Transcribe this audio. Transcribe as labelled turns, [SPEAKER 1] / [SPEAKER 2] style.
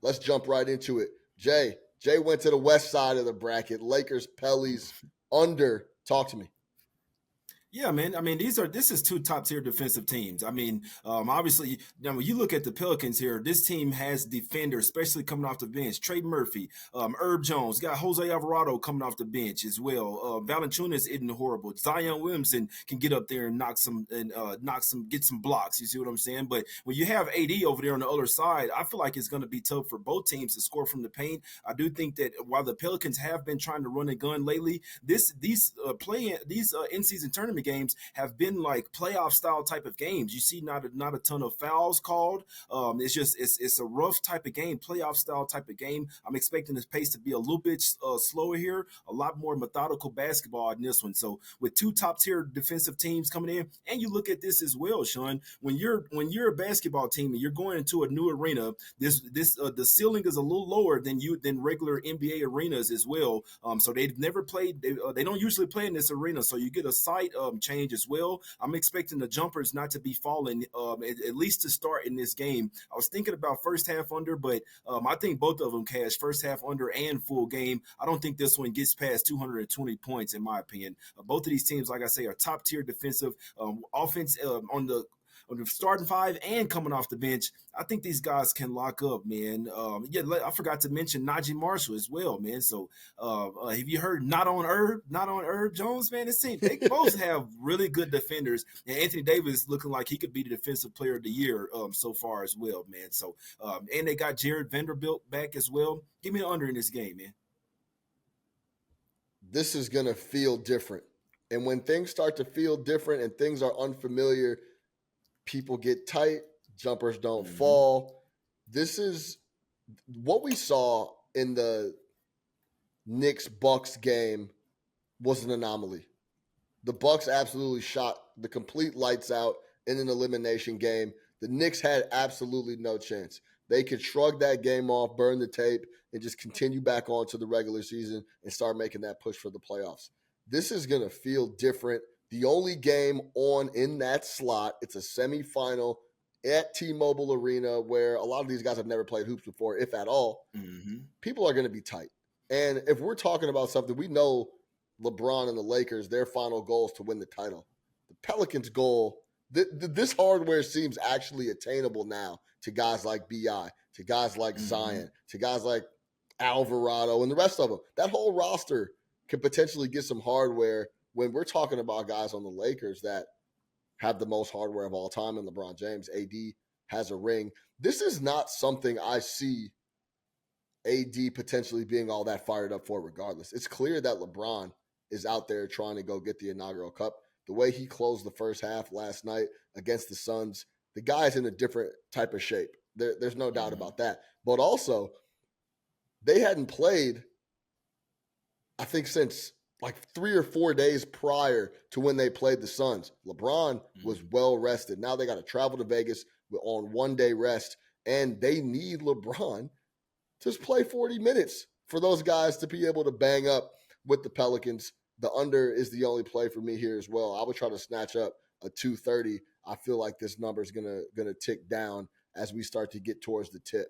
[SPEAKER 1] let's jump right into it. Jay went to the west side of the bracket. Lakers, Pellies, under. Talk to me.
[SPEAKER 2] Yeah, man. I mean, this is two top tier defensive teams. I mean, obviously, now when you look at the Pelicans here, this team has defenders, especially coming off the bench. Trey Murphy, Herb Jones, got Jose Alvarado coming off the bench as well. Valanciunas isn't horrible. Zion Williamson can get up there and get some blocks. You see what I'm saying? But when you have AD over there on the other side, I feel like it's going to be tough for both teams to score from the paint. I do think that while the Pelicans have been trying to run and gun lately, these in season tournament games have been like playoff style type of games. You see, not a ton of fouls called. It's a rough type of game, playoff style type of game. I'm expecting this pace to be a little bit slower here, a lot more methodical basketball in this one. So with two top tier defensive teams coming in, and you look at this as well, Sean, when you're a basketball team and you're going into a new arena, the ceiling is a little lower than regular NBA arenas as well. So they've never played. They don't usually play in this arena, so you get a sight change as well. I'm expecting the jumpers not to be falling at least to start in this game. I was thinking about first half under, but I think both of them cash first half under and full game. I don't think this one gets past 220 points in my opinion. Both of these teams, like I say, are top tier defensive offense on the starting five and coming off the bench. I think these guys can lock up, man. I forgot to mention Najee Marshall as well, man. So have you heard not on Herb Jones, man? This team, they both have really good defenders. And Anthony Davis looking like he could be the defensive player of the year so far as well, man. So and they got Jared Vanderbilt back as well. Give me an under in this game, man.
[SPEAKER 1] This is going to feel different. And when things start to feel different and things are unfamiliar, people get tight, jumpers don't fall. This is what we saw in the Knicks-Bucks game was an anomaly. The Bucks absolutely shot the complete lights out in an elimination game. The Knicks had absolutely no chance. They could shrug that game off, burn the tape, and just continue back on to the regular season and start making that push for the playoffs. This is going to feel different. The only game on in that slot, it's a semifinal at T-Mobile Arena where a lot of these guys have never played hoops before, if at all. People are going to be tight. And if we're talking about something, we know LeBron and the Lakers, their final goal is to win the title. The Pelicans' goal, this hardware seems actually attainable now to guys like B.I., to guys like Zion, to guys like Alvarado, and the rest of them. That whole roster can potentially get some hardware when we're talking about guys on the Lakers that have the most hardware of all time in LeBron James. AD has a ring. This is not something I see AD potentially being all that fired up for regardless. It's clear that LeBron is out there trying to go get the inaugural cup. The way he closed the first half last night against the Suns, the guy's in a different type of shape. There's no doubt about that. But also, they hadn't played, I think, since like 3 or 4 days prior to when they played the Suns. LeBron was well rested. Now they got to travel to Vegas on 1 day rest, and they need LeBron to just play 40 minutes for those guys to be able to bang up with the Pelicans. The under is the only play for me here as well. I would try to snatch up a 230. I feel like this number is gonna tick down as we start to get towards the tip.